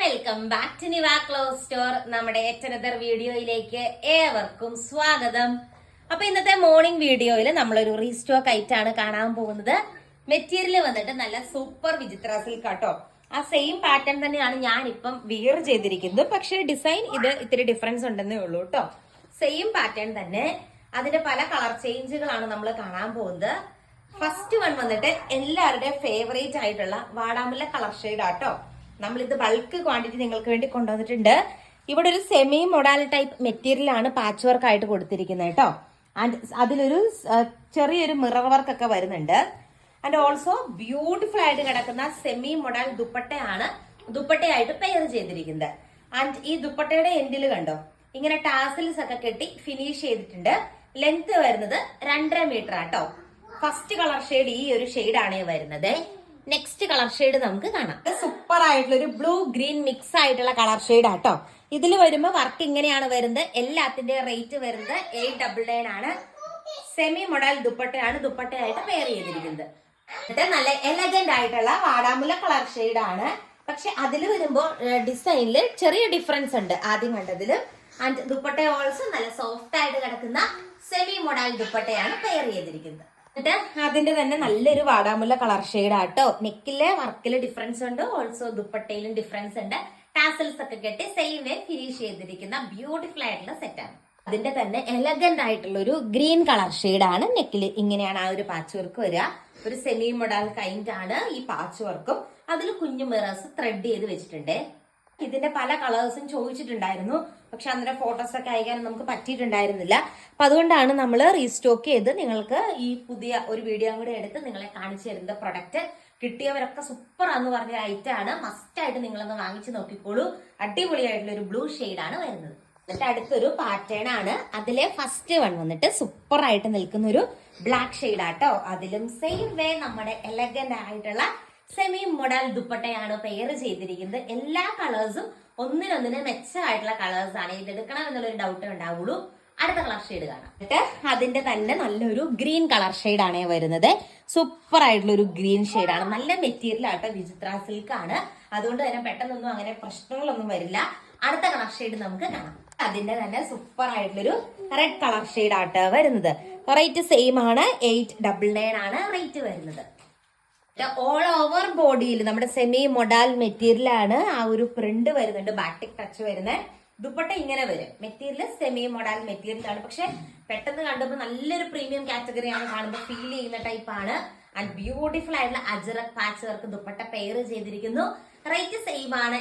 Welcome back to Niva cloth store. നമ്മുടെ another വീഡിയോയിലേക്ക് ഏവർക്കും സ്വാഗതം. അപ്പൊ ഇന്നത്തെ മോർണിംഗ് വീഡിയോയിൽ നമ്മളൊരു റീസ്റ്റോക്ക് ഐറ്റാണ് കാണാൻ പോകുന്നത്. മെറ്റീരിയൽ വന്നിട്ട് നല്ല സൂപ്പർ വിചിത്ര സിൽക്ക് കേട്ടോ. ആ സെയിം പാറ്റേൺ തന്നെയാണ് ഞാൻ ഇപ്പം വിയർ ചെയ്തിരിക്കുന്നത്. പക്ഷെ ഡിസൈൻ ഇത് ഇത്തിരി ഡിഫറൻസ് ഉണ്ടെന്നേ ഉള്ളൂ കേട്ടോ. സെയിം പാറ്റേൺ തന്നെ, അതിന്റെ പല കളർ ചേഞ്ചുകളാണ് നമ്മൾ കാണാൻ പോകുന്നത്. ഫസ്റ്റ് വൺ വന്നിട്ട് എല്ലാവരുടെയും ഫേവറേറ്റ് ആയിട്ടുള്ള വാടാമുല്ല കളർ ഷെയ്ഡ് ആട്ടോ. നമ്മളിത് ബൾക്ക് ക്വാണ്ടിറ്റി നിങ്ങൾക്ക് വേണ്ടി കൊണ്ടുവന്നിട്ടുണ്ട്. ഇവിടെ ഒരു സെമി മൊഡാൽ ടൈപ്പ് മെറ്റീരിയൽ ആണ് പാച്ച് വർക്ക് ആയിട്ട് കൊടുത്തിരിക്കുന്നത് കേട്ടോ. ആൻഡ് അതിലൊരു ചെറിയൊരു മിറർ വർക്ക് ഒക്കെ വരുന്നുണ്ട്. ആൻഡ് ഓൾസോ ബ്യൂട്ടിഫുൾ ആയിട്ട് കിടക്കുന്ന സെമി മൊഡാൽ ദുപ്പട്ടയാണ് ദുപ്പട്ടയായിട്ട് പെയർ ചെയ്തിരിക്കുന്നത്. ആൻഡ് ഈ ദുപ്പട്ടയുടെ എൻഡിൽ കണ്ടോ, ഇങ്ങനെ ടാസിൽസ് ഒക്കെ കെട്ടി ഫിനിഷ് ചെയ്തിട്ടുണ്ട്. ലെങ്ത് വരുന്നത് 2.5 മീറ്റർ ആട്ടോ. ഫസ്റ്റ് കളർ ഷെയ്ഡ് ഈ ഒരു ഷെയ്ഡാണ് വരുന്നത്. നെക്സ്റ്റ് കളർ ഷെയ്ഡ് നമുക്ക് കാണാം. സൂപ്പർ ആയിട്ടുള്ള ഒരു ബ്ലൂ ഗ്രീൻ മിക്സ് ആയിട്ടുള്ള കളർ ഷെയ്ഡ് ആട്ടോ. ഇതിൽ വരുമ്പോൾ വർക്ക് ഇങ്ങനെയാണ് വരുന്നത്. എല്ലാത്തിന്റെ റേറ്റ് വരുന്നത് 899 ആണ്. സെമി മൊഡൽ ദുപ്പട്ടയാണ് ദുപ്പട്ടയായിട്ട് പെയർ ചെയ്തിരിക്കുന്നത്. എന്നിട്ട് നല്ല എലഗന്റ് ആയിട്ടുള്ള വാടാമുല്ല കളർ ഷെയ്ഡ് ആണ്. പക്ഷെ അതിൽ വരുമ്പോൾ ഡിസൈനിൽ ചെറിയ ഡിഫറൻസ് ഉണ്ട് ആദ്യം കണ്ടതിൽ. ആൻഡ് ദുപ്പട്ട ഓൾസോ നല്ല സോഫ്റ്റ് ആയിട്ട് കിടക്കുന്ന സെമി മൊഡൽ ദുപ്പട്ടയാണ് പെയർ ചെയ്തിരിക്കുന്നത്. എന്നിട്ട് അതിന്റെ തന്നെ നല്ലൊരു വാടാമുല്ല കളർ ഷെയ്ഡ് ആട്ടോ. നെക്കിലെ വർക്കില് ഡിഫറൻസ് ഉണ്ട്, ഓൾസോ ദുപ്പട്ടയിലും ഡിഫറൻസ് ഉണ്ട്. ടാസൽസ് ഒക്കെ കെട്ടി സെയിം വേ ഫിനിഷ് ചെയ്തിരിക്കുന്ന ബ്യൂട്ടിഫുൾ ആയിട്ടുള്ള സെറ്റാണ്. അതിന്റെ തന്നെ എലഗന്റ് ആയിട്ടുള്ള ഒരു ഗ്രീൻ കളർ ഷെയ്ഡ് ആണ്. നെക്കില് ഇങ്ങനെയാണ് ആ ഒരു പാച്ച് വർക്ക് വരിക. ഒരു സെമി മൊഡാൽ കൈൻഡ് ആണ് ഈ പാച്ച് വർക്കും. അതിൽ കുഞ്ഞു മിറേഴ്സ് ത്രെഡ് ചെയ്ത് വെച്ചിട്ടുണ്ട്. ഇതിന്റെ പല കളേഴ്സും ചോദിച്ചിട്ടുണ്ടായിരുന്നു, പക്ഷെ അന്നേരം ഫോട്ടോസ് ഒക്കെ അയക്കാൻ നമുക്ക് പറ്റിയിട്ടുണ്ടായിരുന്നില്ല. അപ്പൊ അതുകൊണ്ടാണ് നമ്മൾ റീസ്റ്റോക്ക് ചെയ്ത് നിങ്ങൾക്ക് ഈ പുതിയ ഒരു വീഡിയോ കൂടെ എടുത്ത് നിങ്ങളെ കാണിച്ചു തരുന്ന പ്രൊഡക്റ്റ്. കിട്ടിയവരൊക്കെ സൂപ്പർ ആന്ന് പറഞ്ഞ ഐറ്റം ആണ്. മസ്റ്റ് ആയിട്ട് നിങ്ങളൊന്ന് വാങ്ങിച്ചു നോക്കിക്കോളൂ. അടിപൊളിയായിട്ടുള്ള ഒരു ബ്ലൂ ഷെയ്ഡാണ് വരുന്നത്. എന്നിട്ട് അടുത്തൊരു പാറ്റേൺ ആണ്. അതിലെ ഫസ്റ്റ് വൺ വന്നിട്ട് സൂപ്പർ ആയിട്ട് നിൽക്കുന്ന ഒരു ബ്ലാക്ക് ഷെയ്ഡ് ആട്ടോ. അതിലും സെയിം വേ നമ്മുടെ എലഗന്റ് ആയിട്ടുള്ള സെമി മൊഡൽ ദുപ്പട്ടയാണ് പെയർ ചെയ്തിരിക്കുന്നത്. എല്ലാ കളേഴ്സും ഒന്നിനൊന്നിന് മെച്ചമായിട്ടുള്ള കളേഴ്സ് ആണ്. ഇത് എടുക്കണം എന്നുള്ളൊരു ഡൗട്ട് ഉണ്ടാവുള്ളൂ. അടുത്ത കളർ ഷെയ്ഡ് കാണാം. എന്നിട്ട് അതിന്റെ തന്നെ നല്ലൊരു ഗ്രീൻ കളർ ഷെയ്ഡ് ആണ് വരുന്നത്. സൂപ്പർ ആയിട്ടുള്ള ഒരു ഗ്രീൻ ഷെയ്ഡ് ആണ്. നല്ല മെറ്റീരിയൽ ആട്ടോ, വിചിത്ര സിൽക്ക് ആണ്. അതുകൊണ്ട് തന്നെ പെട്ടെന്നൊന്നും അങ്ങനെ പ്രശ്നങ്ങളൊന്നും വരില്ല. അടുത്ത കളർ ഷെയ്ഡ് നമുക്ക് കാണാം. അതിന്റെ തന്നെ സൂപ്പർ ആയിട്ടുള്ളൊരു റെഡ് കളർ ഷെയ്ഡ് ആട്ടോ വരുന്നത്. റേറ്റ് സെയിം ആണ്, 899 ആണ് റേറ്റ് വരുന്നത്. ഓൾ ഓവർ ബോഡിയിൽ നമ്മുടെ സെമി മൊഡാൽ മെറ്റീരിയൽ ആണ്. ആ ഒരു പ്രിന്റ് വരുന്നുണ്ട്, ബാറ്റിക് ടച്ച് വരുന്നത്. ദുപ്പട്ട ഇങ്ങനെ വരും. മെറ്റീരിയൽ സെമി മൊഡാൽ മെറ്റീരിയൽ ആണ്. പക്ഷെ പെട്ടെന്ന് കണ്ടപ്പോൾ നല്ലൊരു പ്രീമിയം കാറ്റഗറിയാണ് കാണുമ്പോൾ ഫീൽ ചെയ്യുന്ന ടൈപ്പ് ആണ്. ആൻഡ് ബ്യൂട്ടിഫുൾ ആയിട്ടുള്ള ajrak patch work dupatta pair ചെയ്തിരിക്കുന്നു. റേറ്റ് സെയിം ആണ്,